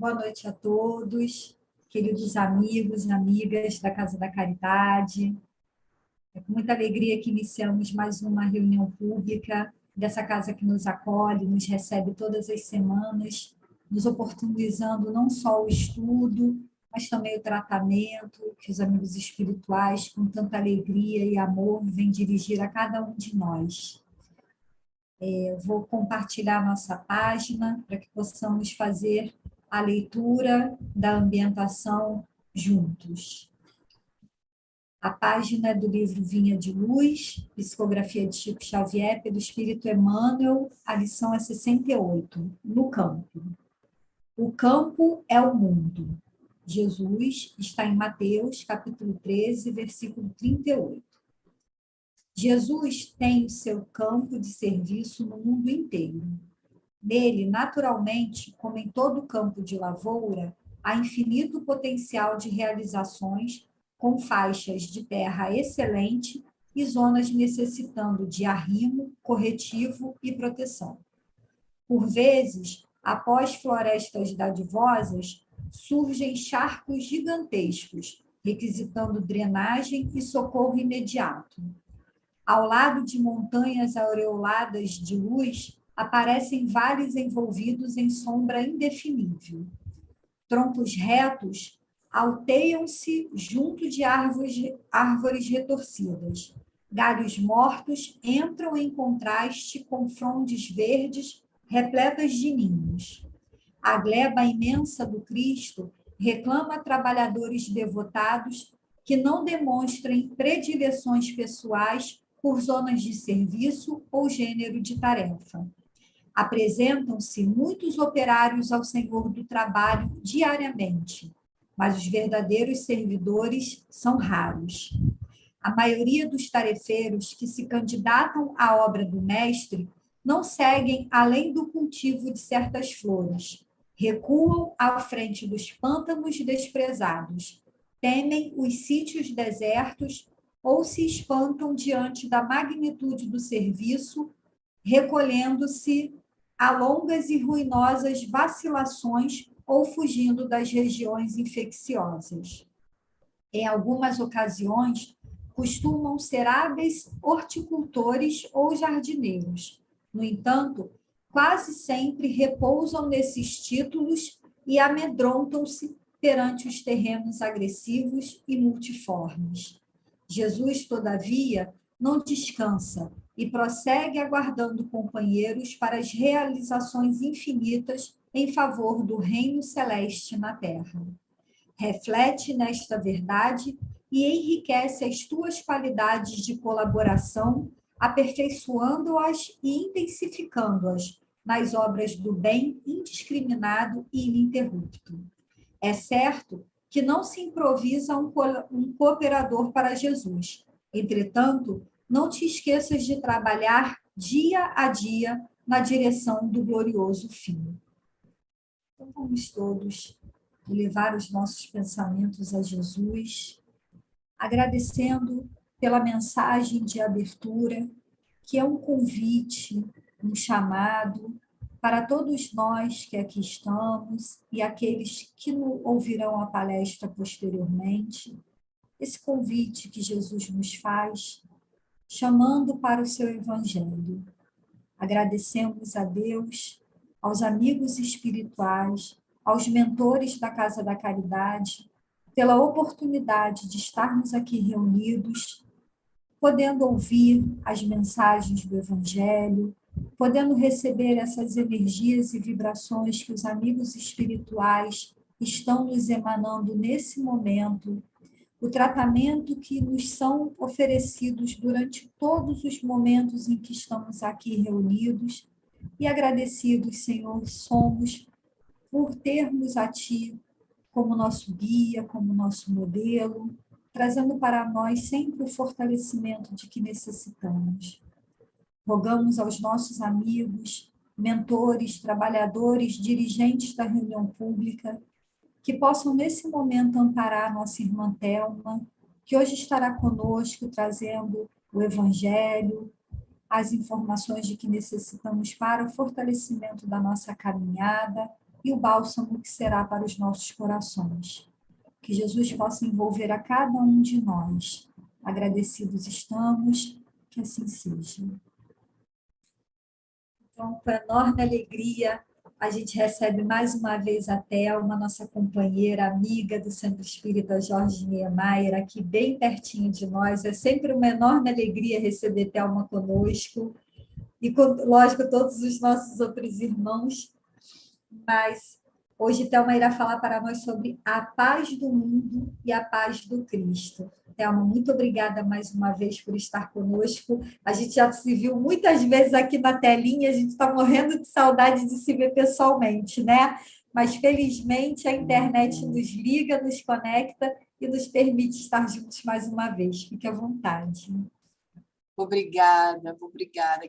Boa noite a todos, queridos amigos e amigas da Casa da Caridade. É com muita alegria que iniciamos mais uma reunião pública dessa casa que nos acolhe, nos recebe todas as semanas, nos oportunizando não só o estudo, mas também o tratamento que os amigos espirituais, com tanta alegria e amor, vêm dirigir a cada um de nós. Eu vou compartilhar a nossa página para que possamos fazer a leitura da ambientação juntos. A página é do livro Vinha de Luz, Psicografia de Chico Xavier, pelo Espírito Emmanuel, a lição é 68, no campo. O campo é o mundo. Jesus está em Mateus, capítulo 13, versículo 38. Jesus tem o seu campo de serviço no mundo inteiro. Nele, naturalmente, como em todo campo de lavoura, há infinito potencial de realizações com faixas de terra excelente e zonas necessitando de arrimo, corretivo e proteção. Por vezes, após florestas dadivosas, surgem charcos gigantescos, requisitando drenagem e socorro imediato. Ao lado de montanhas aureoladas de luz, aparecem vales envolvidos em sombra indefinível. Troncos retos alteiam-se junto de árvores retorcidas. Galhos mortos entram em contraste com frondes verdes repletas de ninhos. A gleba imensa do Cristo reclama trabalhadores devotados que não demonstrem predileções pessoais por zonas de serviço ou gênero de tarefa. Apresentam-se muitos operários ao Senhor do trabalho diariamente, mas os verdadeiros servidores são raros. A maioria dos tarefeiros que se candidatam à obra do Mestre não seguem além do cultivo de certas flores, recuam à frente dos pântanos desprezados, temem os sítios desertos ou se espantam diante da magnitude do serviço, recolhendo-se a longas e ruinosas vacilações ou fugindo das regiões infecciosas. Em algumas ocasiões, costumam ser hábeis horticultores ou jardineiros. No entanto, quase sempre repousam nesses títulos e amedrontam-se perante os terrenos agressivos e multiformes. Jesus, todavia, não descansa e prossegue aguardando companheiros para as realizações infinitas em favor do reino celeste na terra. Reflete nesta verdade e enriquece as tuas qualidades de colaboração, aperfeiçoando-as e intensificando-as nas obras do bem indiscriminado e ininterrupto. É certo que não se improvisa um cooperador para Jesus. Entretanto, não te esqueças de trabalhar dia a dia na direção do glorioso fim. Então, vamos todos levar os nossos pensamentos a Jesus, agradecendo pela mensagem de abertura, que é um convite, um chamado para todos nós que aqui estamos e aqueles que ouvirão a palestra posteriormente, esse convite que Jesus nos faz, chamando para o seu Evangelho. Agradecemos a Deus, aos amigos espirituais, aos mentores da Casa da Caridade, pela oportunidade de estarmos aqui reunidos, podendo ouvir as mensagens do Evangelho, podendo receber essas energias e vibrações que os amigos espirituais estão nos emanando nesse momento, o tratamento que nos são oferecidos durante todos os momentos em que estamos aqui reunidos, e agradecidos, Senhor, somos por termos a Ti como nosso guia, como nosso modelo, trazendo para nós sempre o fortalecimento de que necessitamos. Rogamos aos nossos amigos, mentores, trabalhadores, dirigentes da reunião pública, que possam nesse momento amparar nossa irmã Thelma, que hoje estará conosco trazendo o Evangelho, as informações de que necessitamos para o fortalecimento da nossa caminhada, e o bálsamo que será para os nossos corações. Que Jesus possa envolver a cada um de nós. Agradecidos estamos, que assim seja. Então, com enorme alegria, a gente recebe mais uma vez a Thelma, nossa companheira, amiga do Centro Espírita Jorge Niemeyer, aqui bem pertinho de nós. É sempre uma enorme alegria receber Thelma conosco. E, lógico, todos os nossos outros irmãos. Mas hoje Thelma irá falar para nós sobre a paz do mundo e a paz do Cristo. Thelma, muito obrigada mais uma vez por estar conosco. A gente já se viu muitas vezes aqui na telinha, a gente está morrendo de saudade de se ver pessoalmente, né? Mas, felizmente, a internet nos liga, nos conecta e nos permite estar juntos mais uma vez. Fique à vontade. Obrigada,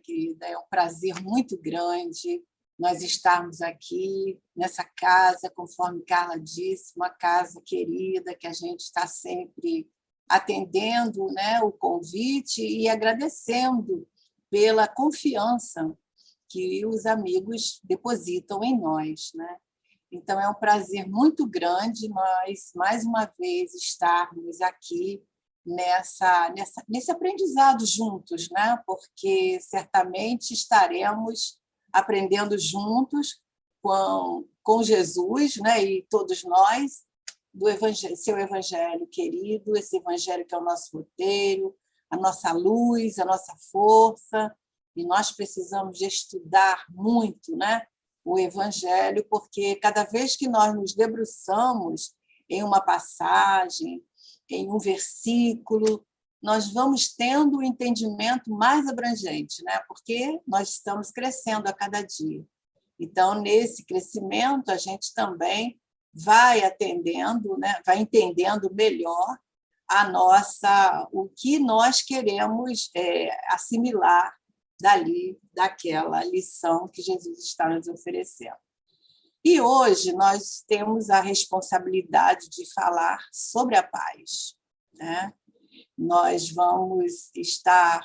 querida. É um prazer muito grande nós estarmos aqui nessa casa, conforme Carla disse, uma casa querida, que a gente está sempre atendendo, né, o convite e agradecendo pela confiança que os amigos depositam em nós, né? Então, é um prazer muito grande nós, mais uma vez, estarmos aqui nesse aprendizado juntos, né? Porque certamente estaremos aprendendo juntos com Jesus, né? E todos nós, do evangelho, seu evangelho querido, esse evangelho que é o nosso roteiro, a nossa luz, a nossa força, e nós precisamos de estudar muito, né? O evangelho, porque cada vez que nós nos debruçamos em uma passagem, em um versículo, nós vamos tendo um entendimento mais abrangente, né? Porque nós estamos crescendo a cada dia. Então, nesse crescimento, a gente também vai atendendo, né? Vai entendendo melhor o que nós queremos assimilar daquela lição que Jesus está nos oferecendo. E hoje nós temos a responsabilidade de falar sobre a paz, né? Nós vamos estar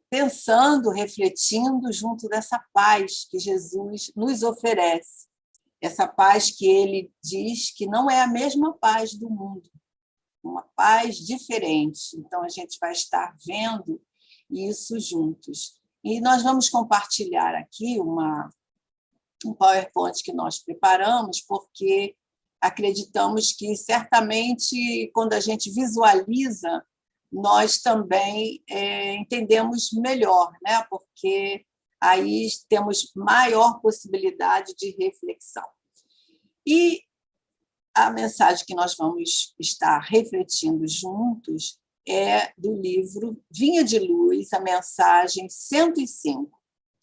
pensando, refletindo junto dessa paz que Jesus nos oferece, essa paz que ele diz que não é a mesma paz do mundo, uma paz diferente. Então, a gente vai estar vendo isso juntos. E nós vamos compartilhar aqui um PowerPoint que nós preparamos, porque acreditamos que, certamente, quando a gente visualiza, nós também entendemos melhor, né? Porque aí temos maior possibilidade de reflexão. E a mensagem que nós vamos estar refletindo juntos é do livro Vinha de Luz, a mensagem 105,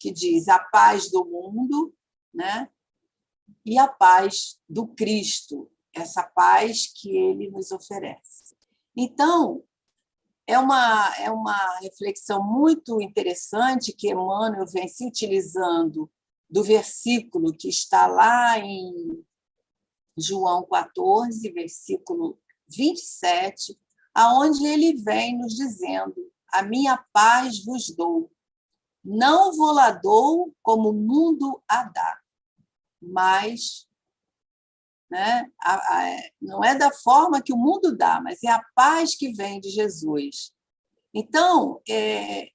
que diz a paz do mundo, né? E a paz do Cristo, essa paz que ele nos oferece. Então, é uma reflexão muito interessante que Emmanuel vem se utilizando do versículo que está lá em João 14, versículo 27, aonde ele vem nos dizendo: a minha paz vos dou, não vou-la dou como o mundo a dá, mas, né, não é da forma que o mundo dá, mas é a paz que vem de Jesus. Então,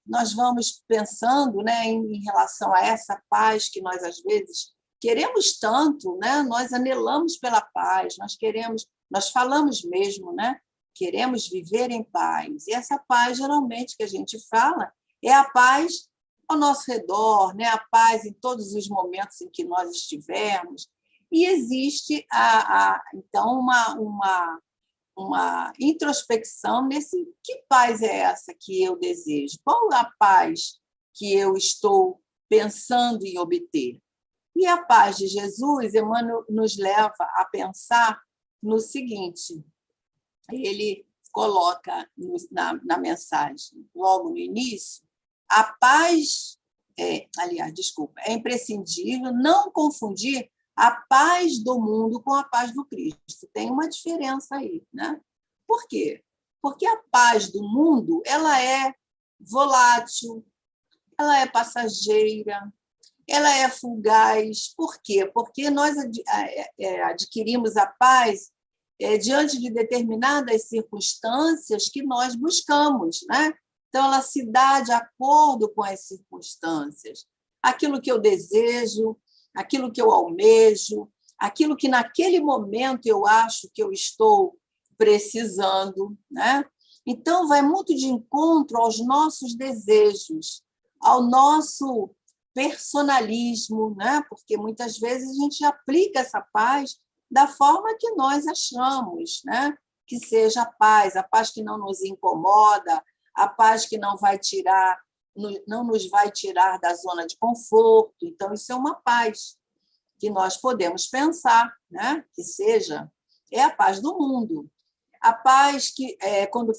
nós vamos pensando, né, em relação a essa paz que nós, às vezes, queremos tanto, né? Nós anelamos pela paz, nós falamos mesmo, né? Queremos viver em paz. E essa paz, geralmente, que a gente fala, é a paz ao nosso redor, né? A paz em todos os momentos em que nós estivermos. E existe, então, uma introspecção nesse que paz é essa que eu desejo? Qual a paz que eu estou pensando em obter? E a paz de Jesus, Emmanuel nos leva a pensar no seguinte: ele coloca na mensagem, logo no início, a paz, é imprescindível não confundir a paz do mundo com a paz do Cristo. Tem uma diferença aí, né? Por quê? Porque a paz do mundo ela é volátil, ela é passageira, ela é fugaz. Por quê? Porque nós adquirimos a paz diante de determinadas circunstâncias que nós buscamos, né? Então, ela se dá de acordo com as circunstâncias. Aquilo que eu desejo, aquilo que eu almejo, aquilo que naquele momento eu acho que eu estou precisando, né? Então, vai muito de encontro aos nossos desejos, ao nosso personalismo, né? Porque muitas vezes a gente aplica essa paz da forma que nós achamos, né? Que seja a paz que não nos incomoda, a paz que não nos vai tirar da zona de conforto. Então, isso é uma paz que nós podemos pensar, né? Que é a paz do mundo. A paz que, quando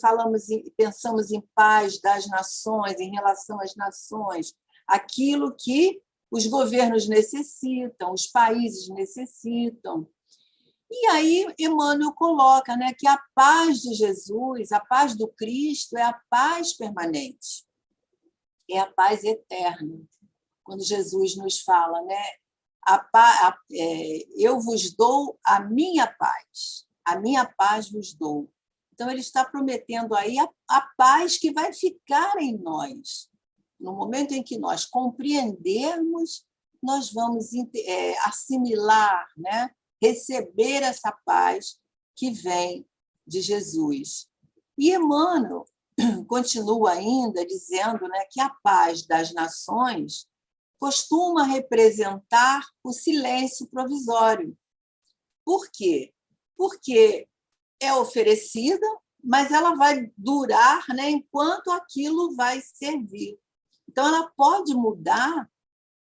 pensamos em paz das nações, em relação às nações, aquilo que os governos necessitam, os países necessitam. E aí, Emmanuel coloca, né, que a paz de Jesus, a paz do Cristo, é a paz permanente, é a paz eterna. Quando Jesus nos fala, né, eu vos dou a minha paz vos dou. Então, ele está prometendo aí a paz que vai ficar em nós. No momento em que nós compreendermos, nós vamos assimilar, né? Receber essa paz que vem de Jesus. E Emmanuel continua ainda dizendo, né, que a paz das nações costuma representar o silêncio provisório. Por quê? Porque é oferecida, mas ela vai durar, né, enquanto aquilo vai servir. Então, ela pode mudar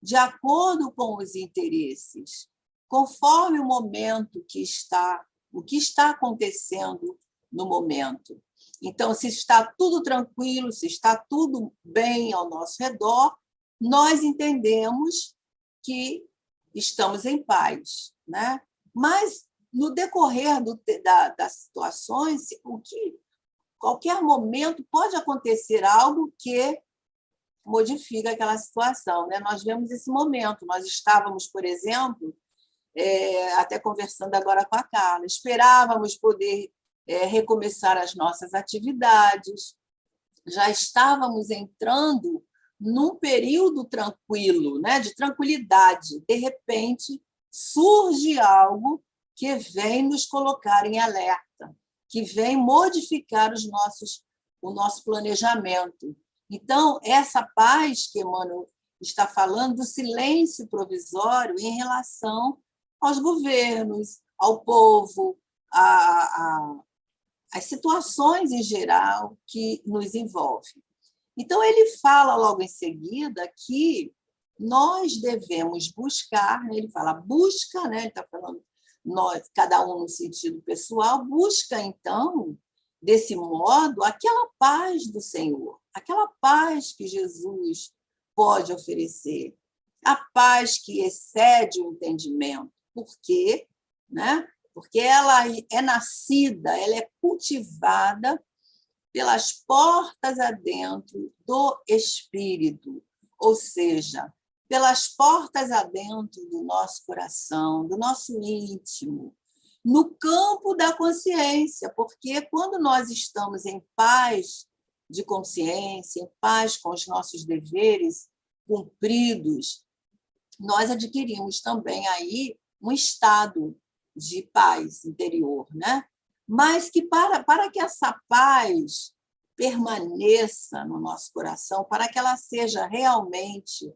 de acordo com os interesses, conforme o momento o que está acontecendo no momento. Então, se está tudo tranquilo, se está tudo bem ao nosso redor, nós entendemos que estamos em paz, né? Mas, no decorrer das situações, qualquer momento pode acontecer algo que modifica aquela situação, né? Nós vemos esse momento. Nós estávamos, por exemplo, até conversando agora com a Carla, esperávamos poder recomeçar as nossas atividades, já estávamos entrando num período tranquilo, né? De tranquilidade. De repente, surge algo que vem nos colocar em alerta, que vem modificar o nosso planejamento. Então, essa paz que Emmanuel está falando do silêncio provisório em relação aos governos, ao povo, às situações em geral que nos envolvem. Então, ele fala logo em seguida que nós devemos buscar, né? Ele fala busca, né? Ele está falando nós, cada um no sentido pessoal, busca, então, desse modo, aquela paz do Senhor, aquela paz que Jesus pode oferecer, a paz que excede o entendimento. Por quê? Né? Porque ela é nascida, ela é cultivada pelas portas adentro do espírito, ou seja, pelas portas adentro do nosso coração, do nosso íntimo, no campo da consciência, porque quando nós estamos em paz de consciência, em paz com os nossos deveres cumpridos, nós adquirimos também aí um estado de paz interior, né? Mas que para que essa paz permaneça no nosso coração, para que ela seja realmente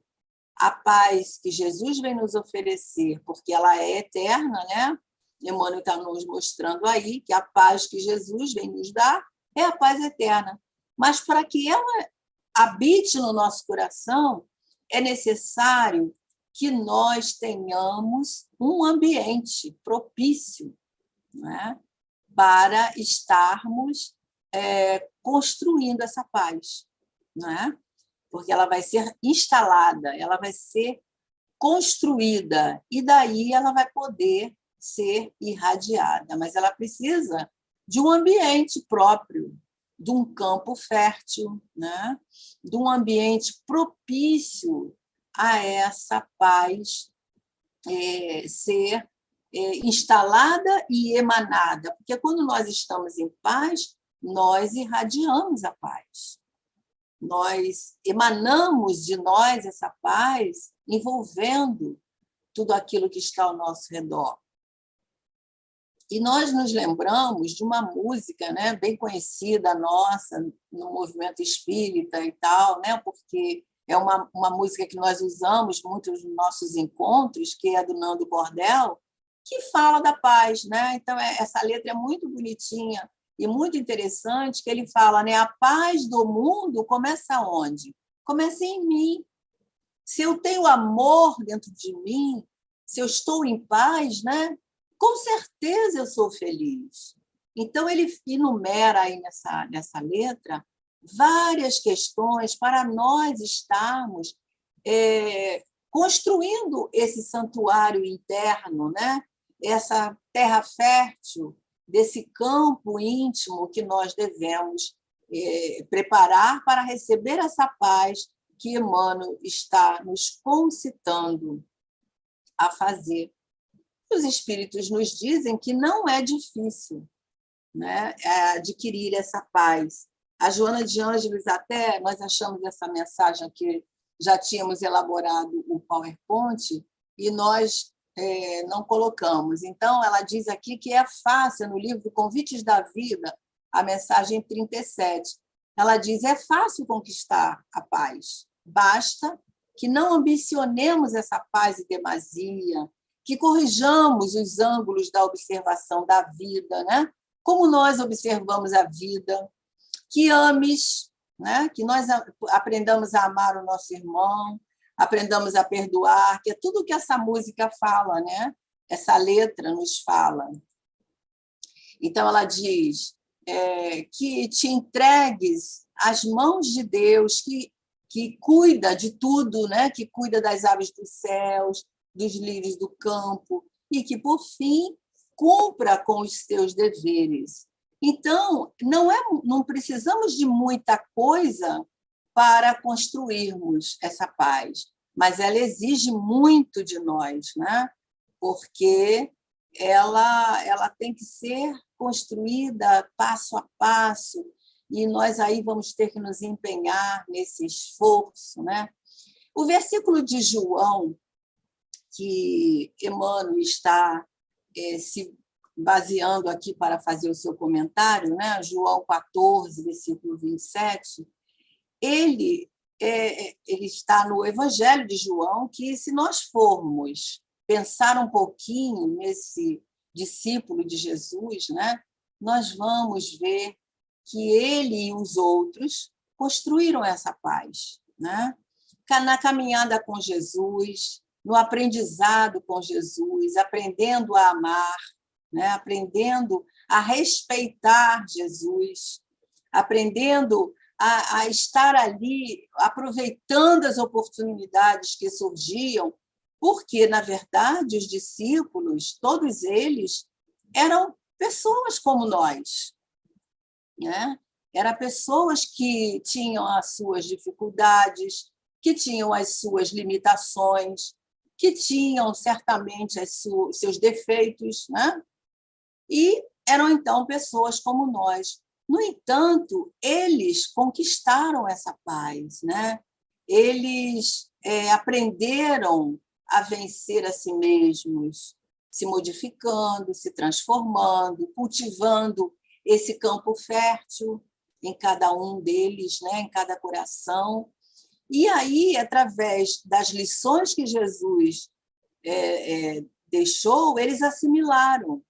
a paz que Jesus vem nos oferecer, porque ela é eterna, né? Emmanuel está nos mostrando aí que a paz que Jesus vem nos dar é a paz eterna. Mas para que ela habite no nosso coração, é necessário que nós tenhamos um ambiente propício, né, para estarmos construindo essa paz, né? Porque ela vai ser instalada, ela vai ser construída, e daí ela vai poder ser irradiada. Mas ela precisa de um ambiente próprio, de um campo fértil, né? De um ambiente propício a essa paz ser instalada e emanada, porque quando nós estamos em paz, nós irradiamos a paz. Nós emanamos de nós essa paz, envolvendo tudo aquilo que está ao nosso redor. E nós nos lembramos de uma música, né, bem conhecida nossa, no movimento espírita e tal, né, porque é uma música que nós usamos muito nos nossos encontros, que é do Nando Bordel, que fala da paz. Né? Então, essa letra é muito bonitinha e muito interessante, que ele fala, né, a paz do mundo começa onde? Começa em mim. Se eu tenho amor dentro de mim, se eu estou em paz, né, com certeza eu sou feliz. Então, ele enumera aí nessa letra várias questões para nós estarmos construindo esse santuário interno, né? Essa terra fértil, desse campo íntimo que nós devemos preparar para receber essa paz que Emmanuel está nos concitando a fazer. Os espíritos nos dizem que não é difícil, né, adquirir essa paz. A Joana de Ângeles, até nós achamos essa mensagem aqui, já tínhamos elaborado o PowerPoint e nós não colocamos. Então, ela diz aqui que é fácil, no livro Convites da Vida, a mensagem 37, ela diz, é fácil conquistar a paz, basta que não ambicionemos essa paz em demasia, que corrijamos os ângulos da observação da vida, né? Como nós observamos a vida, que ames, né? Que nós aprendamos a amar o nosso irmão, aprendamos a perdoar, que é tudo que essa música fala, né? Essa letra nos fala. Então, ela diz que te entregues às mãos de Deus, que cuida de tudo, né? Que cuida das aves dos céus, dos lírios do campo, e que, por fim, cumpra com os seus deveres. Então, não precisamos de muita coisa para construirmos essa paz, mas ela exige muito de nós, né? Porque ela tem que ser construída passo a passo, e nós aí vamos ter que nos empenhar nesse esforço, né? O versículo de João, que Emmanuel está se baseando aqui para fazer o seu comentário, né? João 14, versículo 27, ele está no Evangelho de João, que, se nós formos pensar um pouquinho nesse discípulo de Jesus, né, nós vamos ver que ele e os outros construíram essa paz, né? Na caminhada com Jesus, no aprendizado com Jesus, aprendendo a amar, né? Aprendendo a respeitar Jesus, aprendendo a estar ali, aproveitando as oportunidades que surgiam, porque, na verdade, os discípulos, todos eles, eram pessoas como nós, né? Eram pessoas que tinham as suas dificuldades, que tinham as suas limitações, que tinham, certamente, seus defeitos, né? E eram, então, pessoas como nós. No entanto, eles conquistaram essa paz, né? Eles aprenderam a vencer a si mesmos, se modificando, se transformando, cultivando esse campo fértil em cada um deles, né? Em cada coração. E aí, através das lições que Jesus deixou, eles assimilaram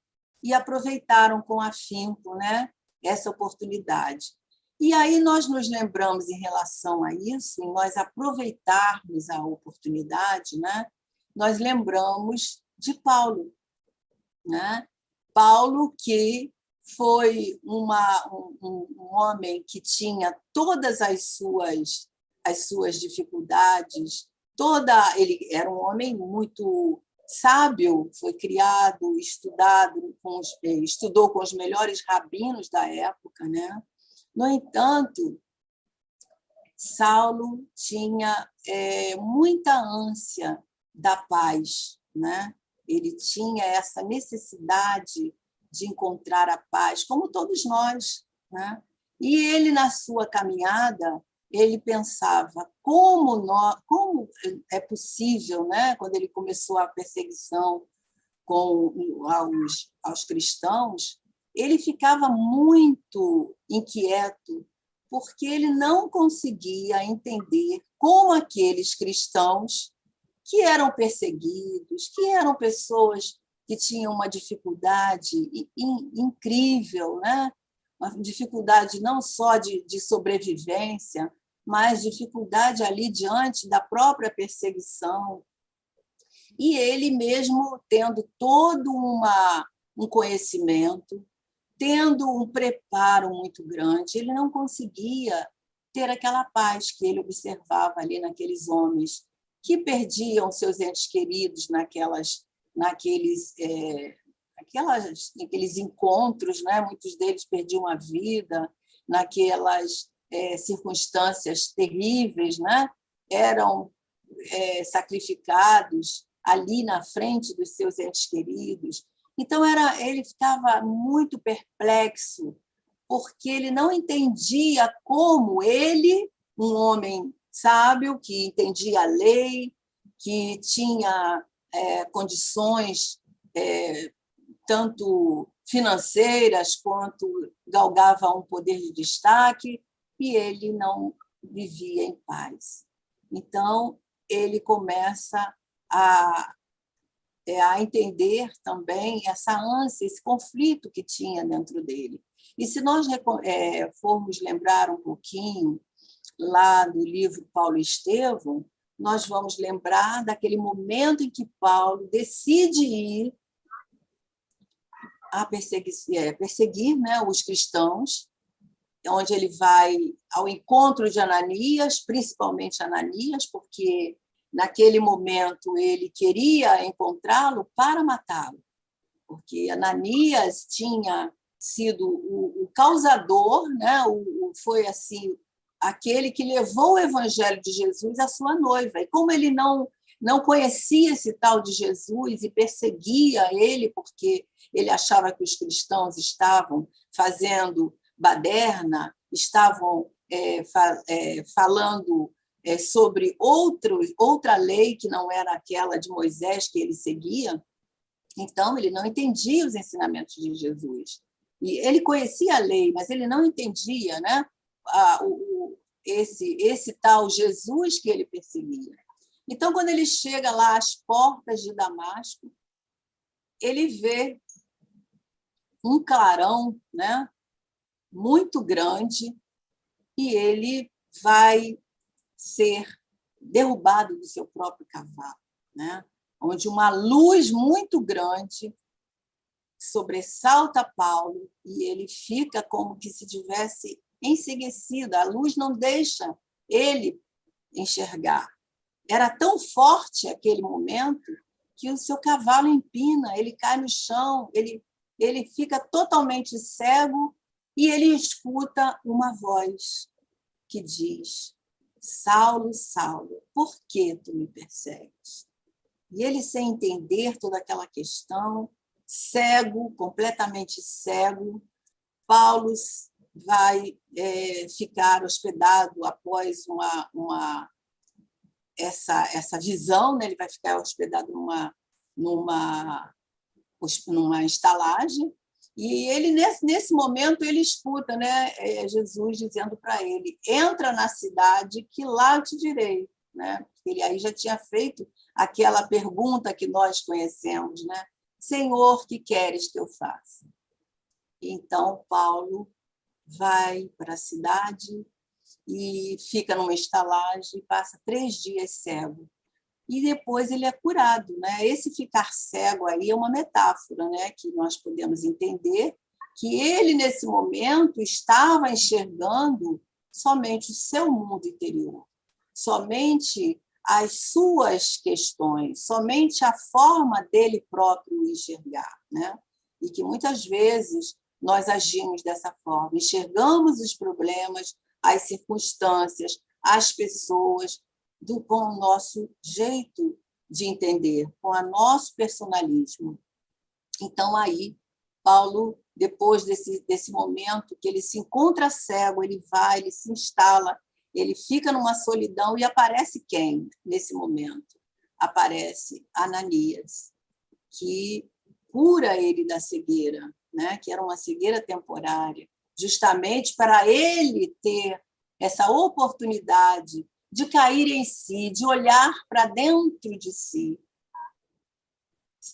e aproveitaram com afinco, né, essa oportunidade. E aí nós nos lembramos, em relação a isso, em nós aproveitarmos a oportunidade, né, nós lembramos de Paulo, né? Paulo, que foi um homem que tinha todas as suas dificuldades, ele era um homem muito sábio, foi criado, estudou com os melhores rabinos da época, né? No entanto, Saulo tinha muita ânsia da paz, né? Ele tinha essa necessidade de encontrar a paz, como todos nós, né? E ele, na sua caminhada, ele pensava como é possível, né? Quando ele começou a perseguição aos cristãos, ele ficava muito inquieto, porque ele não conseguia entender como aqueles cristãos que eram perseguidos, que eram pessoas que tinham uma dificuldade incrível, né? Uma dificuldade não só de sobrevivência, mas dificuldade ali diante da própria perseguição. E ele mesmo tendo todo um conhecimento, tendo um preparo muito grande, ele não conseguia ter aquela paz que ele observava ali naqueles homens que perdiam seus entes queridos naqueles encontros, né? Muitos deles perdiam a vida naquelas circunstâncias terríveis, né? Eram sacrificados ali na frente dos seus entes queridos. Então, ele ficava muito perplexo, porque ele não entendia como ele, um homem sábio, que entendia a lei, que tinha condições tanto financeiras quanto galgava um poder de destaque, e ele não vivia em paz. Então, ele começa a entender também essa ânsia, esse conflito que tinha dentro dele. E se nós formos lembrar um pouquinho lá do livro Paulo e Estevão, nós vamos lembrar daquele momento em que Paulo decide ir a perseguir, né, os cristãos, onde ele vai ao encontro de Ananias, principalmente Ananias, porque naquele momento ele queria encontrá-lo para matá-lo, porque Ananias tinha sido o causador, né? Foi assim aquele que levou o evangelho de Jesus à sua noiva. E como ele não conhecia esse tal de Jesus e perseguia ele porque ele achava que os cristãos estavam fazendo baderna, estavam falando sobre outra lei que não era aquela de Moisés que ele seguia. Então, ele não entendia os ensinamentos de Jesus. E ele conhecia a lei, mas ele não entendia, né, esse tal Jesus que ele perseguia. Então, quando ele chega lá às portas de Damasco, ele vê um clarão, né, muito grande, e ele vai ser derrubado do seu próprio cavalo, né? Onde uma luz muito grande sobressalta Paulo e ele fica como que se tivesse enceguecido. A luz não deixa ele enxergar. Era tão forte aquele momento que o seu cavalo empina, ele cai no chão, ele fica totalmente cego e ele escuta uma voz que diz: Saulo, Saulo, por que tu me persegues? E ele, sem entender toda aquela questão, cego, completamente cego, Paulo vai ficar hospedado após essa visão, né? Ele vai ficar hospedado numa estalagem, e ele nesse momento ele escuta, né, Jesus dizendo para ele: entra na cidade que lá eu te direi, né? Ele aí já tinha feito aquela pergunta que nós conhecemos, né? Senhor, que queres que eu faça? Então Paulo vai para a cidade e fica numa estalagem, passa 3 dias cego. E depois ele é curado, né? Esse ficar cego aí é uma metáfora, né? Que nós podemos entender que ele, nesse momento, estava enxergando somente o seu mundo interior, somente as suas questões, somente a forma dele próprio enxergar, né? E que muitas vezes nós agimos dessa forma, enxergamos os problemas, as circunstâncias, as pessoas com o nosso jeito de entender, com o nosso personalismo. Então, aí, Paulo, depois desse momento que ele se encontra cego, ele vai, ele se instala, ele fica numa solidão, e aparece quem nesse momento? Aparece Ananias, que cura ele da cegueira, né? Que era uma cegueira temporária, justamente para ele ter essa oportunidade de cair em si, de olhar para dentro de si,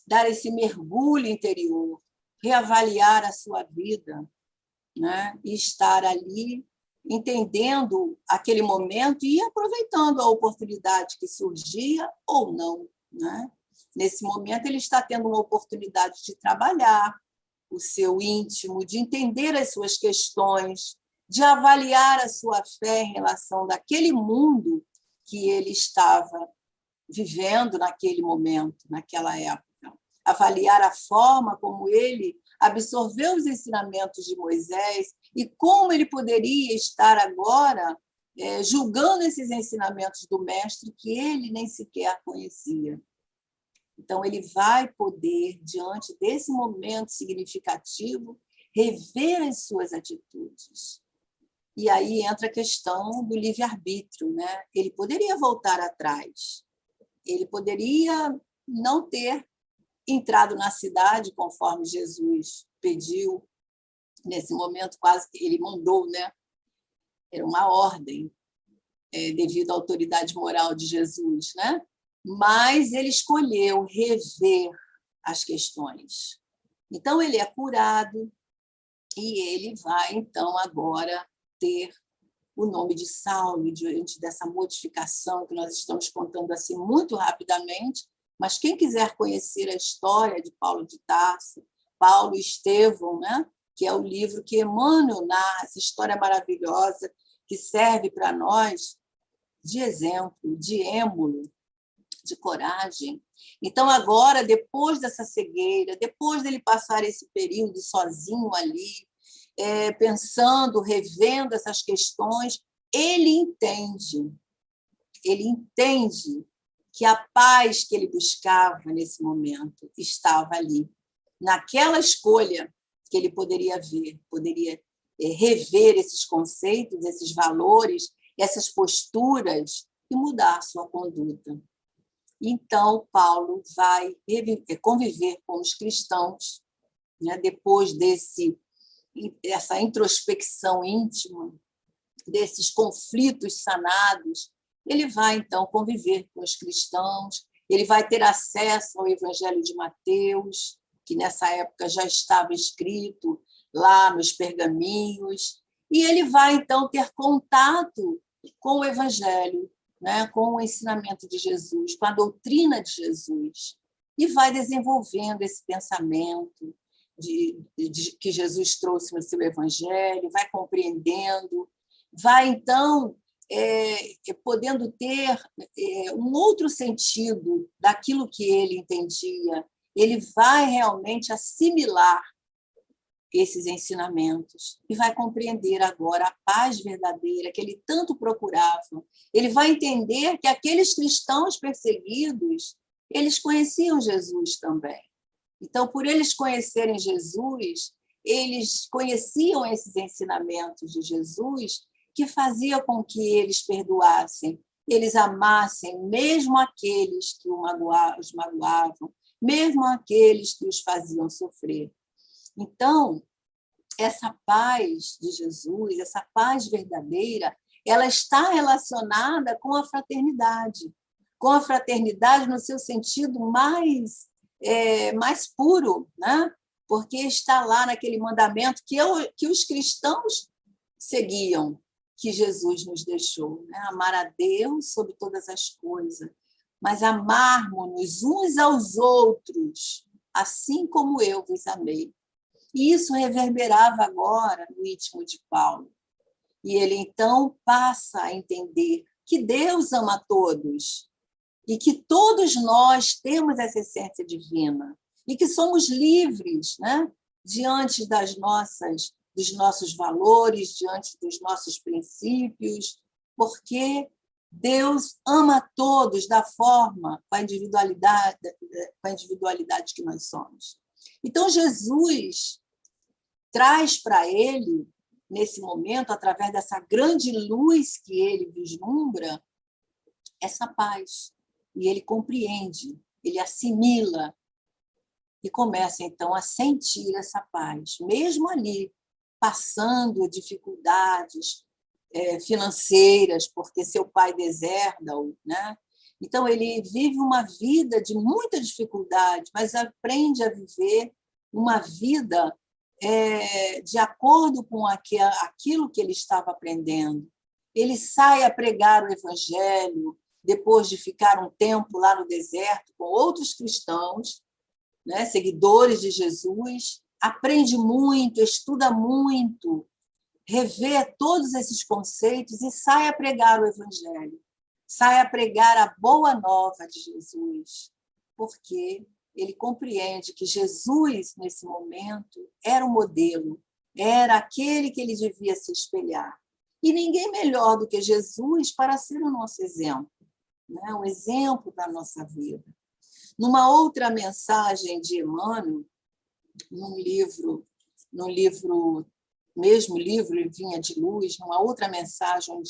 dar esse mergulho interior, reavaliar a sua vida, né? E estar ali entendendo aquele momento e aproveitando a oportunidade que surgia ou não, né? Nesse momento, ele está tendo uma oportunidade de trabalhar o seu íntimo, de entender as suas questões, de avaliar a sua fé em relação daquele mundo que ele estava vivendo naquele momento, naquela época. Avaliar a forma como ele absorveu os ensinamentos de Moisés e como ele poderia estar agora julgando esses ensinamentos do mestre que ele nem sequer conhecia. Então, ele vai poder, diante desse momento significativo, rever as suas atitudes. E aí entra a questão do livre-arbítrio, né? Ele poderia voltar atrás, ele poderia não ter entrado na cidade conforme Jesus pediu. Nesse momento, quase ele mandou, né? Era uma ordem, devido à autoridade moral de Jesus, né? Mas ele escolheu rever as questões. Então, ele é curado e ele vai, então, agora ter o nome de Saulo, diante dessa modificação que nós estamos contando assim muito rapidamente, mas quem quiser conhecer a história de Paulo de Tarso, Paulo e Estevão, né? Que é o livro que Emmanuel narra, essa história maravilhosa que serve para nós de exemplo, de êmulo, de coragem. Então, agora, depois dessa cegueira, depois dele passar esse período sozinho ali, pensando, revendo essas questões, ele entende que a paz que ele buscava nesse momento estava ali, naquela escolha que ele poderia rever esses conceitos, esses valores, essas posturas e mudar sua conduta. Então, Paulo vai conviver com os cristãos, né, depois dessa introspecção íntima, desses conflitos sanados. Ele vai, então, conviver com os cristãos, ele vai ter acesso ao Evangelho de Mateus, que nessa época já estava escrito lá nos pergaminhos, e ele vai, então, ter contato com o Evangelho, né, com o ensinamento de Jesus, com a doutrina de Jesus, e vai desenvolvendo esse pensamento que Jesus trouxe no seu Evangelho, vai compreendendo, vai, então, podendo ter um outro sentido daquilo que ele entendia. Ele vai realmente assimilar esses ensinamentos e vai compreender agora a paz verdadeira que ele tanto procurava. Ele vai entender que aqueles cristãos perseguidos, eles conheciam Jesus também. Então, por eles conhecerem Jesus, eles conheciam esses ensinamentos de Jesus que fazia com que eles perdoassem, eles amassem mesmo aqueles que os magoavam, mesmo aqueles que os faziam sofrer. Então, essa paz de Jesus, essa paz verdadeira, ela está relacionada com a fraternidade no seu sentido mais puro, né? Porque está lá naquele mandamento que os cristãos seguiam, que Jesus nos deixou, né? Amar a Deus sobre todas as coisas, mas amarmos-nos uns aos outros, assim como eu vos amei. E isso reverberava agora no íntimo de Paulo. E ele, então, passa a entender que Deus ama todos e que todos nós temos essa essência divina e que somos livres, né? Diante dos nossos valores, diante dos nossos princípios, porque Deus ama todos da forma, com a individualidade que nós somos. Então, Jesus traz para ele, nesse momento, através dessa grande luz que ele vislumbra, essa paz. E ele compreende, ele assimila e começa, então, a sentir essa paz, mesmo ali, passando dificuldades financeiras, porque seu pai deserda-o, né? Então, ele vive uma vida de muita dificuldade, mas aprende a viver uma vida de acordo com aquilo que ele estava aprendendo. Ele sai a pregar o evangelho, depois de ficar um tempo lá no deserto com outros cristãos, né, seguidores de Jesus, aprende muito, estuda muito, revê todos esses conceitos e sai a pregar o evangelho, sai a pregar a boa nova de Jesus, porque ele compreende que Jesus, nesse momento, era o modelo, era aquele que ele devia se espelhar. E ninguém melhor do que Jesus para ser o nosso exemplo, né? Um exemplo para a nossa vida. Numa outra mensagem de Emmanuel, mesmo livro, Vinha de Luz, numa outra mensagem,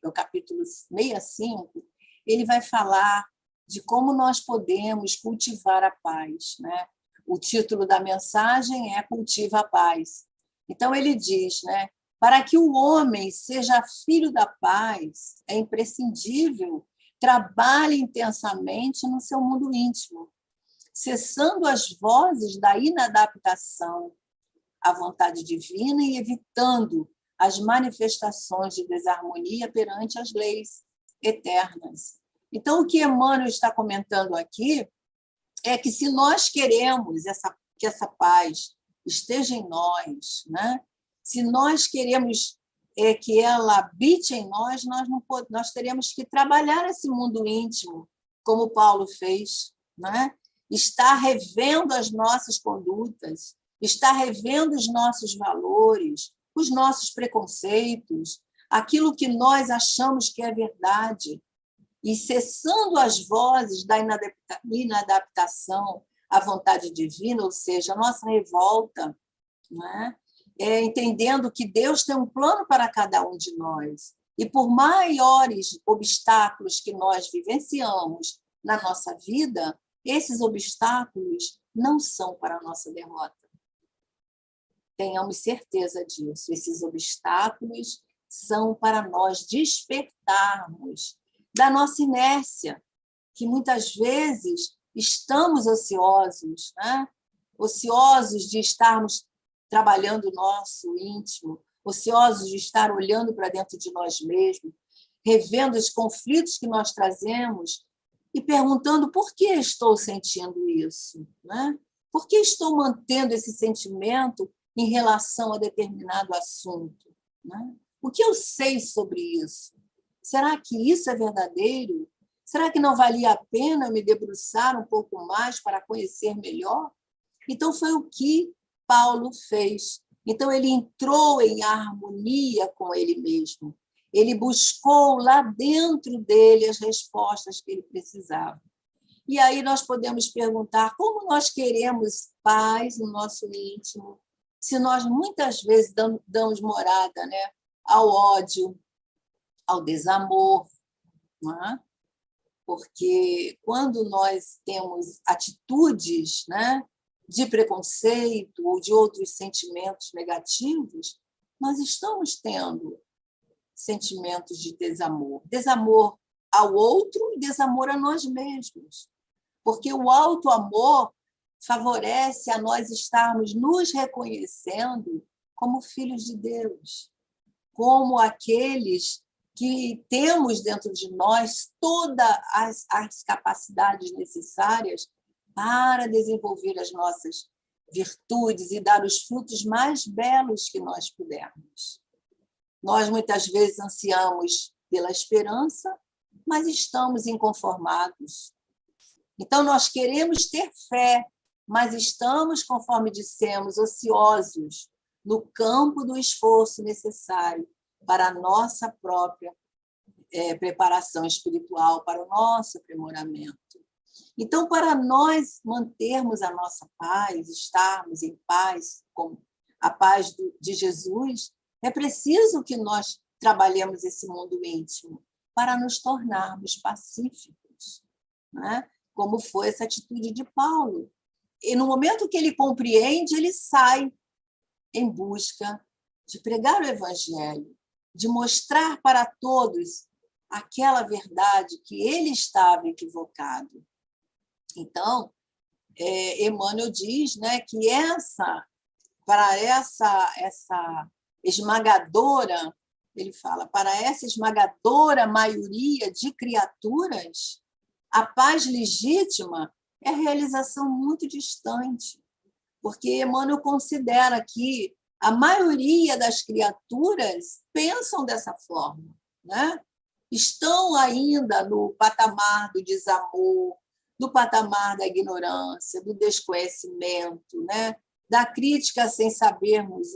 no capítulo 65, ele vai falar de como nós podemos cultivar a paz, né? O título da mensagem é Cultiva a Paz. Então, ele diz, né, para que o homem seja filho da paz, é imprescindível trabalhe intensamente no seu mundo íntimo, cessando as vozes da inadaptação à vontade divina e evitando as manifestações de desarmonia perante as leis eternas. Então, o que Emmanuel está comentando aqui é que, se nós queremos que essa paz esteja em nós, né? Se nós queremos que ela habite em nós, nós teremos que trabalhar esse mundo íntimo, como Paulo fez, né? Estar revendo as nossas condutas, estar revendo os nossos valores, os nossos preconceitos, aquilo que nós achamos que é verdade, e cessando as vozes da inadaptação à vontade divina, ou seja, a nossa revolta, né? Entendendo que Deus tem um plano para cada um de nós. E por maiores obstáculos que nós vivenciamos na nossa vida, esses obstáculos não são para a nossa derrota. Tenhamos certeza disso. Esses obstáculos são para nós despertarmos da nossa inércia, que muitas vezes estamos ociosos, né? Ociosos de estarmos trabalhando o nosso íntimo, ociosos de estar olhando para dentro de nós mesmos, revendo os conflitos que nós trazemos e perguntando por que estou sentindo isso, né? Por que estou mantendo esse sentimento em relação a determinado assunto, né? O que eu sei sobre isso? Será que isso é verdadeiro? Será que não valia a pena me debruçar um pouco mais para conhecer melhor? Então, foi o que Paulo fez. Então, ele entrou em harmonia com ele mesmo. Ele buscou lá dentro dele as respostas que ele precisava. E aí nós podemos perguntar como nós queremos paz no nosso íntimo, se nós muitas vezes damos morada, né, ao ódio, ao desamor, não é? Porque quando nós temos atitudes, né, de preconceito ou de outros sentimentos negativos, nós estamos tendo sentimentos de desamor. Desamor ao outro e desamor a nós mesmos. Porque o auto-amor favorece a nós estarmos nos reconhecendo como filhos de Deus, como aqueles que temos dentro de nós todas as capacidades necessárias para desenvolver as nossas virtudes e dar os frutos mais belos que nós pudermos. Nós, muitas vezes, ansiamos pela esperança, mas estamos inconformados. Então, nós queremos ter fé, mas estamos, conforme dissemos, ociosos no campo do esforço necessário para a nossa própria preparação espiritual para o nosso aprimoramento. Então, para nós mantermos a nossa paz, estarmos em paz, com a paz de Jesus, é preciso que nós trabalhemos esse mundo íntimo para nos tornarmos pacíficos, né? Como foi essa atitude de Paulo. E no momento que ele compreende, ele sai em busca de pregar o Evangelho, de mostrar para todos aquela verdade que ele estava equivocado. Então, Emmanuel diz, né, que para essa esmagadora, ele fala, para essa esmagadora maioria de criaturas, a paz legítima é realização muito distante, porque Emmanuel considera que a maioria das criaturas pensam dessa forma, né? Estão ainda no patamar do desamor, do patamar da ignorância, do desconhecimento, né? Da crítica sem sabermos,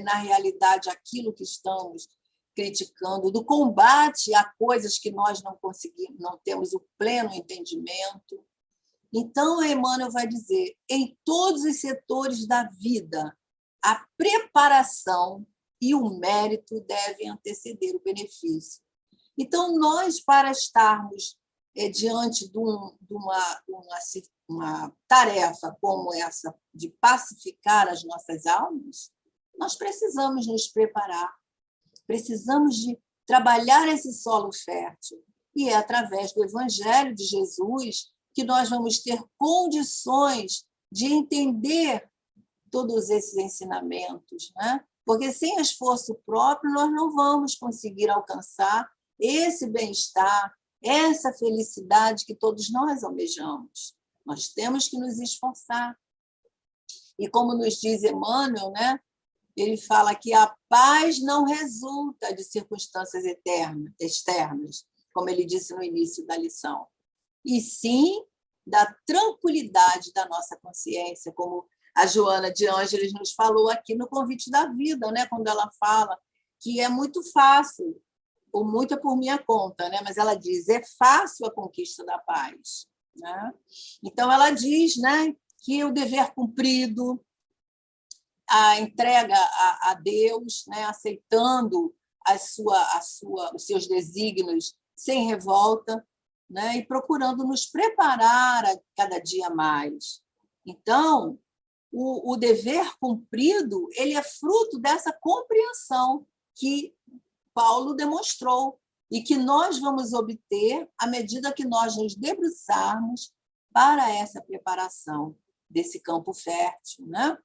na realidade, aquilo que estamos criticando, do combate a coisas que nós não conseguimos, não temos o pleno entendimento. Então, Emmanuel vai dizer, em todos os setores da vida, a preparação e o mérito devem anteceder o benefício. Então, nós, para estarmos diante de uma tarefa como essa de pacificar as nossas almas, nós precisamos nos preparar, precisamos de trabalhar esse solo fértil. E é através do Evangelho de Jesus que nós vamos ter condições de entender todos esses ensinamentos, né? Porque sem esforço próprio nós não vamos conseguir alcançar esse bem-estar, essa felicidade que todos nós almejamos. Nós temos que nos esforçar. E como nos diz Emmanuel, né? Ele fala que a paz não resulta de circunstâncias externas, como ele disse no início da lição, e sim da tranquilidade da nossa consciência, como a Joana de Ângeles nos falou aqui no Convite da Vida, né? Quando ela fala que é muito fácil, ou muito é por minha conta, né? Mas ela diz, é fácil a conquista da paz, né? Então, ela diz, né, que o dever cumprido, a entrega a Deus, né, aceitando os seus desígnios sem revolta, né, e procurando nos preparar a cada dia mais. Então, o dever cumprido ele é fruto dessa compreensão que Paulo demonstrou e que nós vamos obter à medida que nós nos debruçarmos para essa preparação desse campo fértil, né?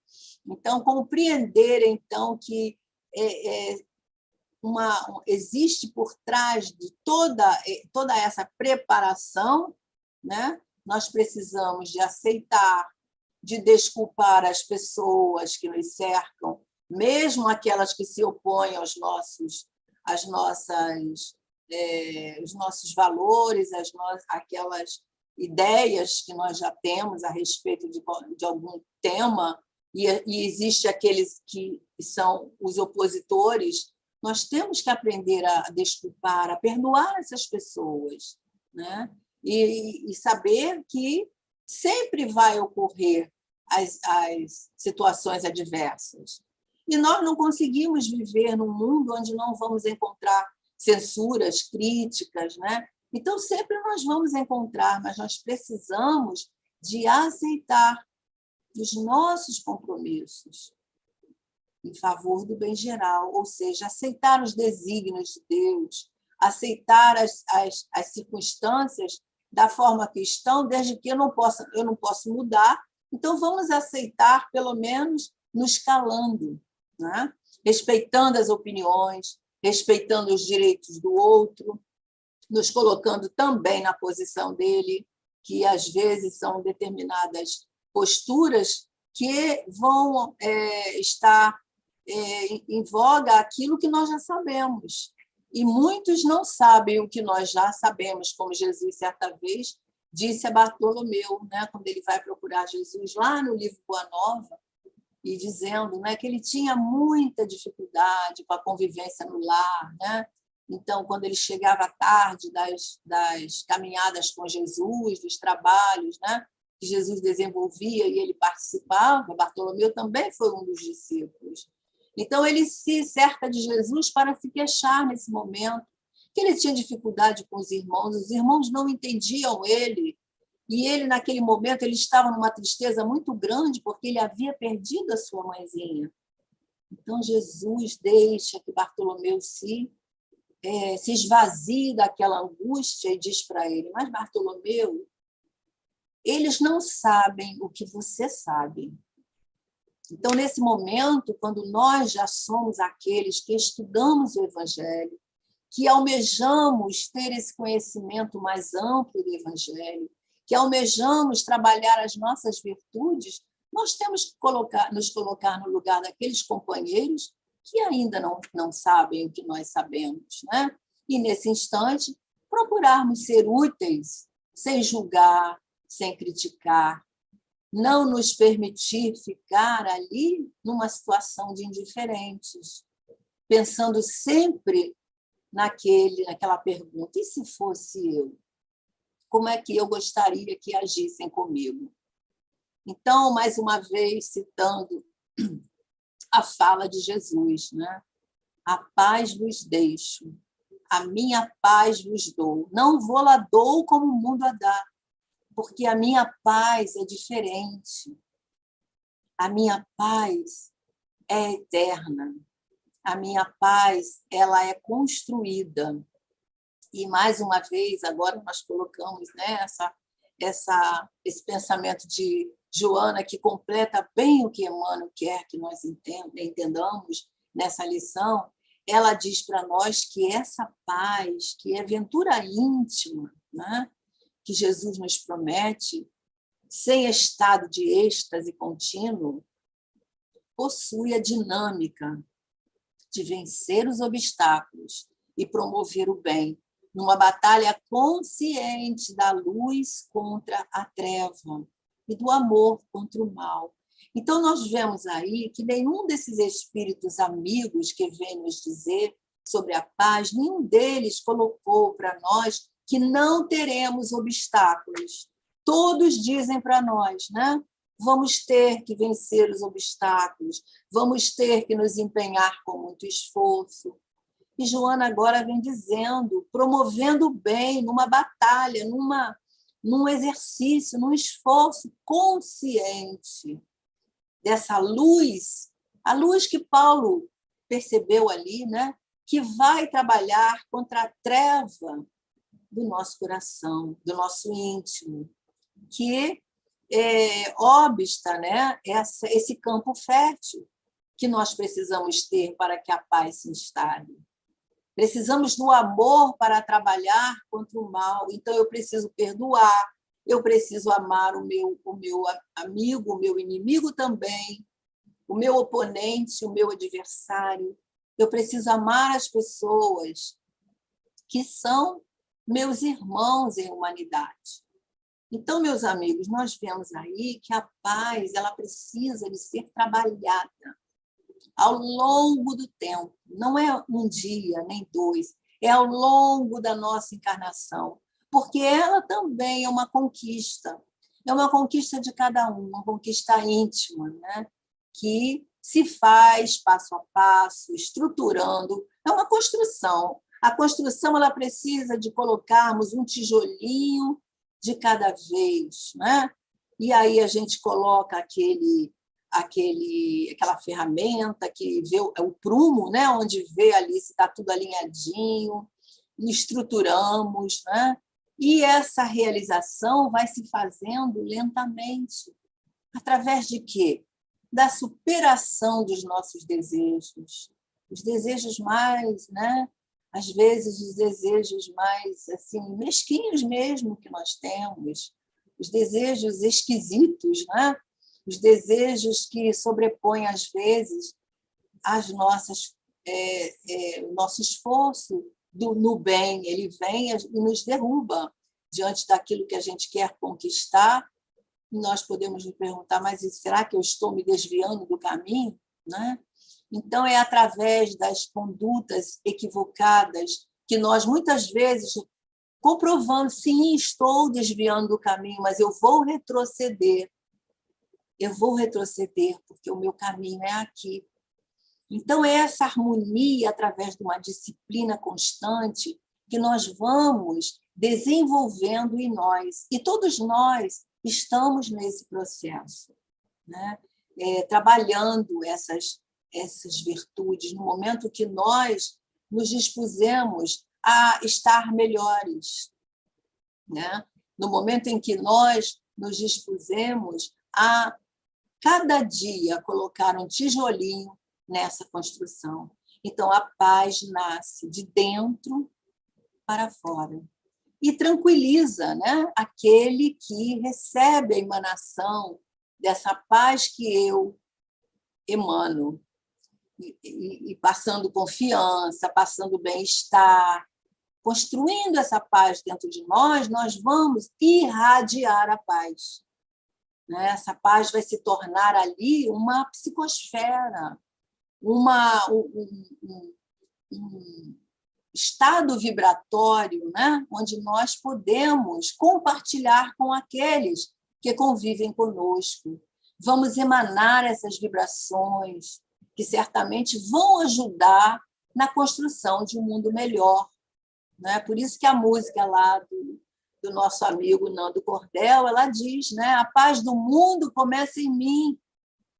Então, compreender então que existe por trás de toda essa preparação, né? Nós precisamos de aceitar, de desculpar as pessoas que nos cercam, mesmo aquelas que se opõem os nossos valores, aquelas ideias que nós já temos a respeito de algum tema, e existe aqueles que são os opositores. Nós temos que aprender a desculpar, a perdoar essas pessoas, né? E saber que sempre vai ocorrer as situações adversas. E nós não conseguimos viver num mundo onde não vamos encontrar censuras, críticas, né? Então, sempre nós vamos encontrar, mas nós precisamos de aceitar os nossos compromissos em favor do bem geral, ou seja, aceitar os desígnios de Deus, aceitar as circunstâncias da forma que estão, desde que eu não posso mudar, então vamos aceitar, pelo menos, nos calando, né? Respeitando as opiniões, respeitando os direitos do outro, nos colocando também na posição dele, que às vezes são determinadas posturas que vão estar em voga aquilo que nós já sabemos. E muitos não sabem o que nós já sabemos, como Jesus, certa vez, disse a Bartolomeu, né, quando ele vai procurar Jesus lá no livro Boa Nova, e dizendo, né, que ele tinha muita dificuldade com a convivência no lar, né? Então, quando ele chegava à tarde das caminhadas com Jesus, dos trabalhos, né, que Jesus desenvolvia e ele participava, Bartolomeu também foi um dos discípulos. Então, ele se cerca de Jesus para se queixar nesse momento, que ele tinha dificuldade com os irmãos não entendiam ele, e ele, naquele momento, ele estava numa tristeza muito grande, porque ele havia perdido a sua mãezinha. Então, Jesus deixa que Bartolomeu se esvazie daquela angústia e diz para ele, mas Bartolomeu, eles não sabem o que você sabe. Então, nesse momento, quando nós já somos aqueles que estudamos o Evangelho, que almejamos ter esse conhecimento mais amplo do Evangelho, que almejamos trabalhar as nossas virtudes, nós temos que nos colocar no lugar daqueles companheiros que ainda não sabem o que nós sabemos, né? E, nesse instante, procurarmos ser úteis, sem julgar, sem criticar, não nos permitir ficar ali numa situação de indiferentes, pensando sempre naquela pergunta, e se fosse eu? Como é que eu gostaria que agissem comigo? Então, mais uma vez, citando a fala de Jesus, né? A paz vos deixo, a minha paz vos dou. Não vou-la dou como o mundo a dá, porque a minha paz é diferente. A minha paz é eterna. A minha paz, ela é construída. E, mais uma vez, agora nós colocamos, né, esse pensamento de Joana, que completa bem o que Emmanuel quer que nós entendamos nessa lição. Ela diz para nós que essa paz, que é ventura íntima, né, que Jesus nos promete, sem estado de êxtase contínuo, possui a dinâmica de vencer os obstáculos e promover o bem, numa batalha consciente da luz contra a treva e do amor contra o mal. Então, nós vemos aí que nenhum desses espíritos amigos que vêm nos dizer sobre a paz, nenhum deles colocou para nós que não teremos obstáculos. Todos dizem para nós, né? Vamos ter que vencer os obstáculos, vamos ter que nos empenhar com muito esforço. E Joana agora vem dizendo, promovendo o bem numa batalha, num exercício, num esforço consciente dessa luz, a luz que Paulo percebeu ali, né? Que vai trabalhar contra a treva do nosso coração, do nosso íntimo, que obsta, né? Esse campo fértil que nós precisamos ter para que a paz se instale. Precisamos do amor para trabalhar contra o mal. Então, eu preciso perdoar, eu preciso amar o meu amigo, o meu inimigo também, o meu oponente, o meu adversário. Eu preciso amar as pessoas que são meus irmãos em humanidade. Então, meus amigos, nós vemos aí que a paz ela precisa de ser trabalhada ao longo do tempo. Não é um dia, nem dois, é ao longo da nossa encarnação, porque ela também é uma conquista de cada um, uma conquista íntima, né? Que se faz passo a passo, estruturando, é uma construção. A construção ela precisa de colocarmos um tijolinho de cada vez, né? E aí a gente coloca aquela ferramenta que vê o prumo, né? Onde vê ali se está tudo alinhadinho, estruturamos, né? E essa realização vai se fazendo lentamente. Através de quê? Da superação dos nossos desejos. Os desejos mais, né? Às vezes, os desejos mais assim, mesquinhos mesmo que nós temos, os desejos esquisitos, né? Os desejos que sobrepõem, às vezes, o nosso esforço no bem. Ele vem e nos derruba diante daquilo que a gente quer conquistar. Nós podemos nos perguntar, mas será que eu estou me desviando do caminho? Né? Então, é através das condutas equivocadas que nós muitas vezes comprovando, sim, estou desviando do caminho, mas eu vou retroceder. Eu vou retroceder, porque o meu caminho é aqui. Então, é essa harmonia, através de uma disciplina constante, que nós vamos desenvolvendo em nós. E todos nós estamos nesse processo, né? Trabalhando essas virtudes, no momento que nós nos dispusemos a estar melhores, né? No momento em que nós nos dispusemos a, cada dia, colocar um tijolinho nessa construção. Então, a paz nasce de dentro para fora e tranquiliza, né, aquele que recebe a emanação dessa paz que eu emano, e passando confiança, passando bem-estar, construindo essa paz dentro de nós, nós vamos irradiar a paz. Essa paz vai se tornar ali uma psicosfera, um estado vibratório, né? Onde nós podemos compartilhar com aqueles que convivem conosco. Vamos emanar essas vibrações que certamente vão ajudar na construção de um mundo melhor, né? Por isso que a música lá do nosso amigo Nando Cordel, ela diz, né? A paz do mundo começa em mim.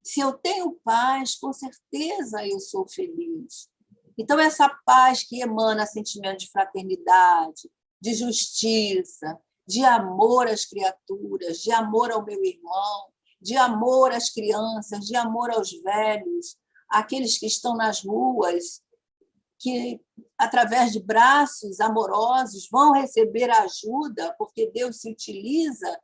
Se eu tenho paz, com certeza eu sou feliz. Então, essa paz que emana sentimento de fraternidade, de justiça, de amor às criaturas, de amor ao meu irmão, de amor às crianças, de amor aos velhos, aqueles que estão nas ruas, que, através de braços amorosos, vão receber ajuda, porque Deus se utiliza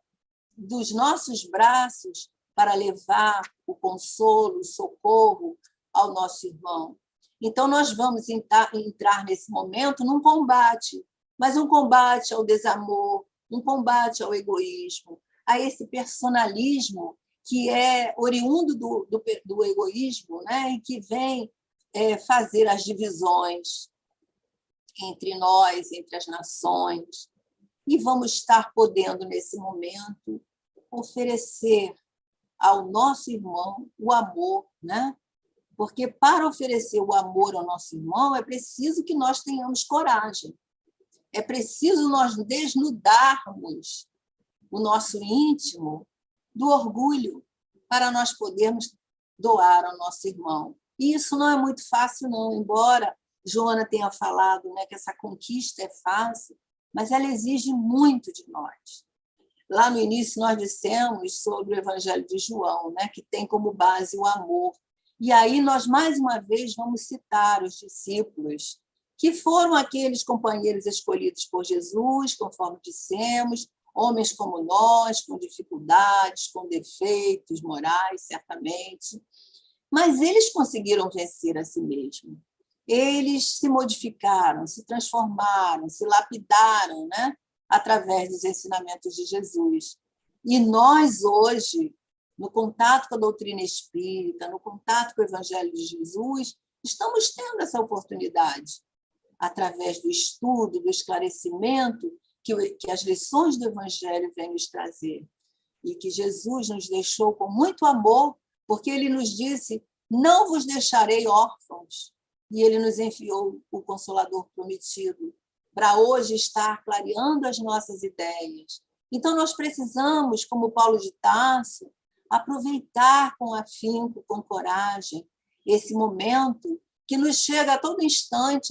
dos nossos braços para levar o consolo, o socorro ao nosso irmão. Então, nós vamos entrar nesse momento num combate, mas um combate ao desamor, um combate ao egoísmo, a esse personalismo que é oriundo do egoísmo, né? E que vem fazer as divisões entre nós, entre as nações. E vamos estar podendo, nesse momento, oferecer ao nosso irmão o amor, né? Porque para oferecer o amor ao nosso irmão é preciso que nós tenhamos coragem, é preciso nós desnudarmos o nosso íntimo do orgulho para nós podermos doar ao nosso irmão. E isso não é muito fácil, não, embora Joana tenha falado, né, que essa conquista é fácil, mas ela exige muito de nós. Lá no início, nós dissemos sobre o Evangelho de João, né, que tem como base o amor. E aí nós, mais uma vez, vamos citar os discípulos, que foram aqueles companheiros escolhidos por Jesus, conforme dissemos, homens como nós, com dificuldades, com defeitos morais, certamente. Mas eles conseguiram vencer a si mesmos. Eles se modificaram, se transformaram, se lapidaram, né? Através dos ensinamentos de Jesus. E nós, hoje, no contato com a doutrina espírita, no contato com o Evangelho de Jesus, estamos tendo essa oportunidade, através do estudo, do esclarecimento que as lições do Evangelho vêm nos trazer. E que Jesus nos deixou com muito amor, porque ele nos disse, não vos deixarei órfãos. E ele nos enviou o Consolador prometido, para hoje estar clareando as nossas ideias. Então, nós precisamos, como Paulo de Tarso, aproveitar com afinco, com coragem, esse momento que nos chega a todo instante,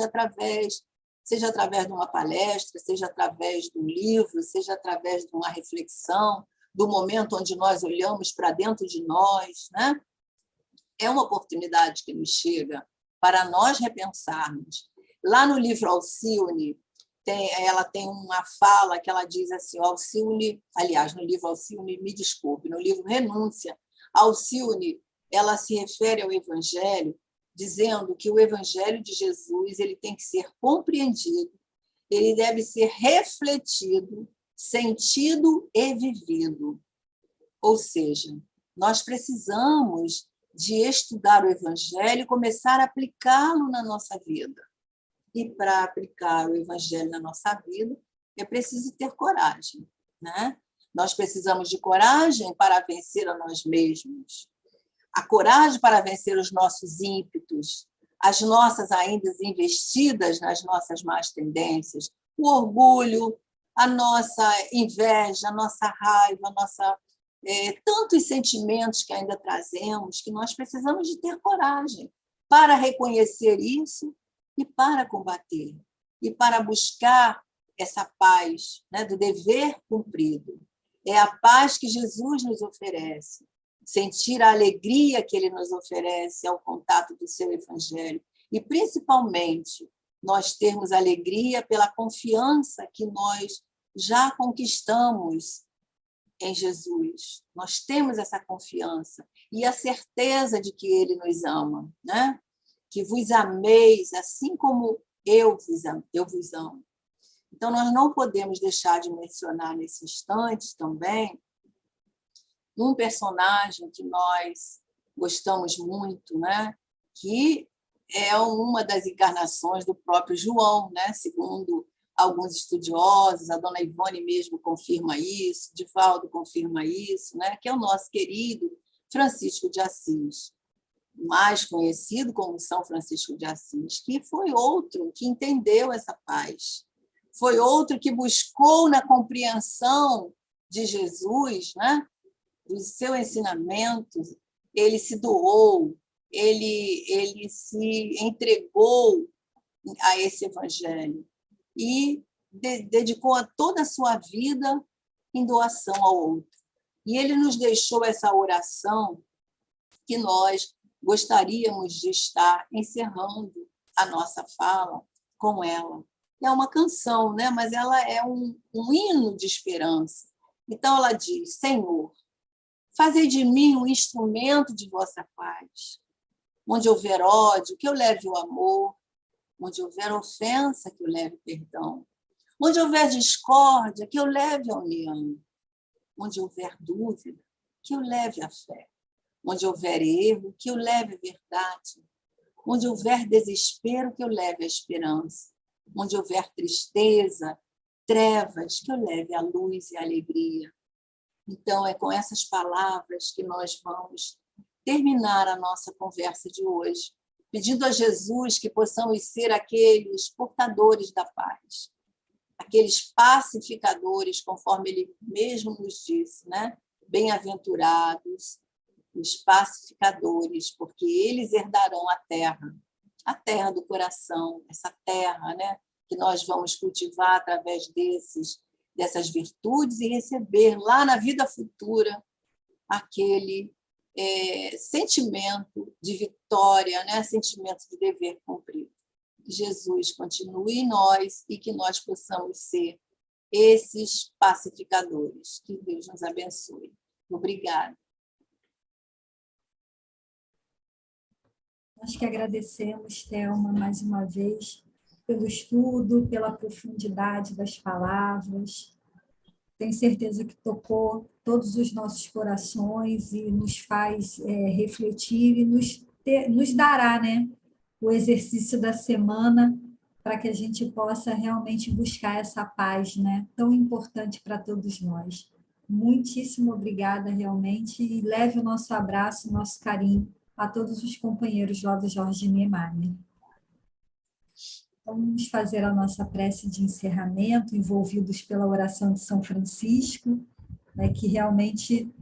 seja através de uma palestra, seja através de um livro, seja através de uma reflexão, do momento onde nós olhamos para dentro de nós, né? É uma oportunidade que nos chega para nós repensarmos. Lá no livro Alcione, ela tem uma fala que ela diz assim, Alcione, aliás, no livro Alcione, me desculpe, no livro Renúncia, Alcione, ela se refere ao Evangelho, dizendo que o Evangelho de Jesus ele tem que ser compreendido, ele deve ser refletido, sentido e vivido. Ou seja, nós precisamos de estudar o Evangelho e começar a aplicá-lo na nossa vida. E para aplicar o Evangelho na nossa vida, é preciso ter coragem, né? Nós precisamos de coragem para vencer a nós mesmos, a coragem para vencer os nossos ímpetos, as nossas ainda investidas nas nossas más tendências, o orgulho, a nossa inveja, a nossa raiva, tantos sentimentos que ainda trazemos, que nós precisamos de ter coragem para reconhecer isso e para combater, e para buscar essa paz, né, do dever cumprido. É a paz que Jesus nos oferece, sentir a alegria que ele nos oferece ao contato do seu Evangelho, e, principalmente, nós termos alegria pela confiança que nós já conquistamos em Jesus. Nós temos essa confiança e a certeza de que ele nos ama, né? Que vos ameis assim como eu vos amo. Então, nós não podemos deixar de mencionar nesse instante também um personagem que nós gostamos muito, né? Que é uma das encarnações do próprio João, né? Segundo alguns estudiosos, a dona Ivone mesmo confirma isso, Divaldo confirma isso, né? Que é o nosso querido Francisco de Assis, mais conhecido como São Francisco de Assis, que foi outro que entendeu essa paz, foi outro que buscou na compreensão de Jesus, né? Do seu ensinamento, ele se doou, ele se entregou a esse evangelho e dedicou toda a sua vida em doação ao outro. E ele nos deixou essa oração que nós gostaríamos de estar encerrando a nossa fala com ela. É uma canção, né? Mas ela é um hino de esperança. Então ela diz: Senhor, fazei de mim um instrumento de vossa paz. Onde houver ódio, que eu leve o amor. Onde houver ofensa, que eu leve perdão. Onde houver discórdia, que eu leve a união. Onde houver dúvida, que eu leve a fé. Onde houver erro, que eu leve a verdade. Onde houver desespero, que eu leve a esperança. Onde houver tristeza, trevas, que eu leve a luz e a alegria. Então, é com essas palavras que nós vamos terminar a nossa conversa de hoje, pedindo a Jesus que possamos ser aqueles portadores da paz, aqueles pacificadores, conforme ele mesmo nos disse, né? Bem-aventurados os pacificadores, porque eles herdarão a terra do coração, essa terra, né? Que nós vamos cultivar através dessas virtudes e receber lá na vida futura aquele sentimento de vitória, né? Sentimento de dever cumprido. Que Jesus continue em nós e que nós possamos ser esses pacificadores. Que Deus nos abençoe. Obrigada. Nós que agradecemos, Thelma, mais uma vez, pelo estudo, pela profundidade das palavras. Tenho certeza que tocou todos os nossos corações e nos faz refletir e nos dará, né, o exercício da semana para que a gente possa realmente buscar essa paz, né, tão importante para todos nós. Muitíssimo obrigada, realmente, e leve o nosso abraço, o nosso carinho a todos os companheiros lá do Jorge Niemeyer. Vamos fazer a nossa prece de encerramento, envolvidos pela oração de São Francisco, né, que realmente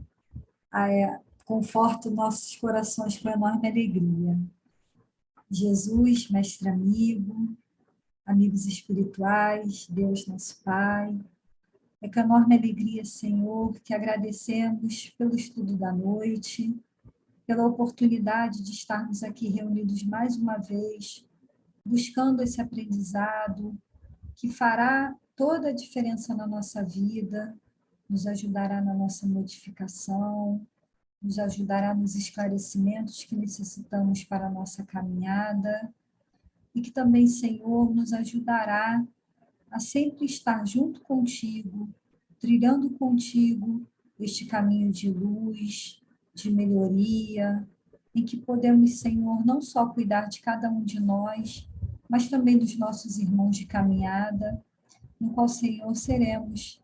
conforta nossos corações com enorme alegria. Jesus, mestre amigo, amigos espirituais, Deus nosso Pai, é com enorme alegria, Senhor, que agradecemos pelo estudo da noite, pela oportunidade de estarmos aqui reunidos mais uma vez, buscando esse aprendizado que fará toda a diferença na nossa vida, nos ajudará na nossa modificação, nos ajudará nos esclarecimentos que necessitamos para a nossa caminhada e que também, Senhor, nos ajudará a sempre estar junto contigo, trilhando contigo este caminho de luz, de melhoria, em que podemos, Senhor, não só cuidar de cada um de nós, mas também dos nossos irmãos de caminhada, no qual, Senhor, seremos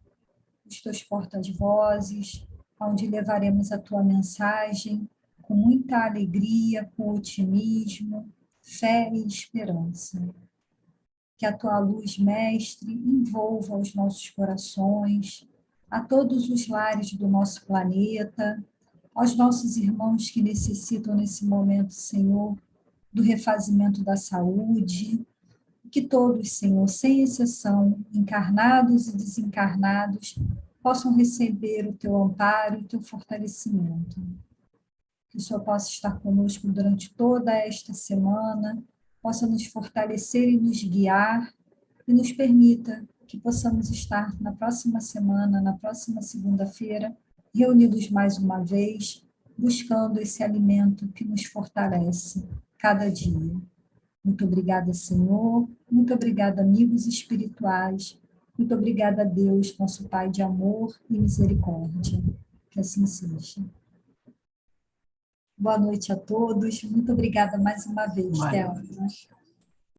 os teus portas-vozes, onde levaremos a tua mensagem com muita alegria, com otimismo, fé e esperança. Que a tua luz, Mestre, envolva os nossos corações, a todos os lares do nosso planeta, aos nossos irmãos que necessitam nesse momento, Senhor, do refazimento da saúde, que todos, Senhor, sem exceção, encarnados e desencarnados, possam receber o teu amparo e o teu fortalecimento. Que o Senhor possa estar conosco durante toda esta semana, possa nos fortalecer e nos guiar, e nos permita que possamos estar na próxima semana, na próxima segunda-feira, reunidos mais uma vez, buscando esse alimento que nos fortalece cada dia. Muito obrigada, Senhor. Muito obrigada, amigos espirituais. Muito obrigada, Deus, nosso Pai de amor e misericórdia. Que assim seja. Boa noite a todos. Muito obrigada mais uma vez, Thelma.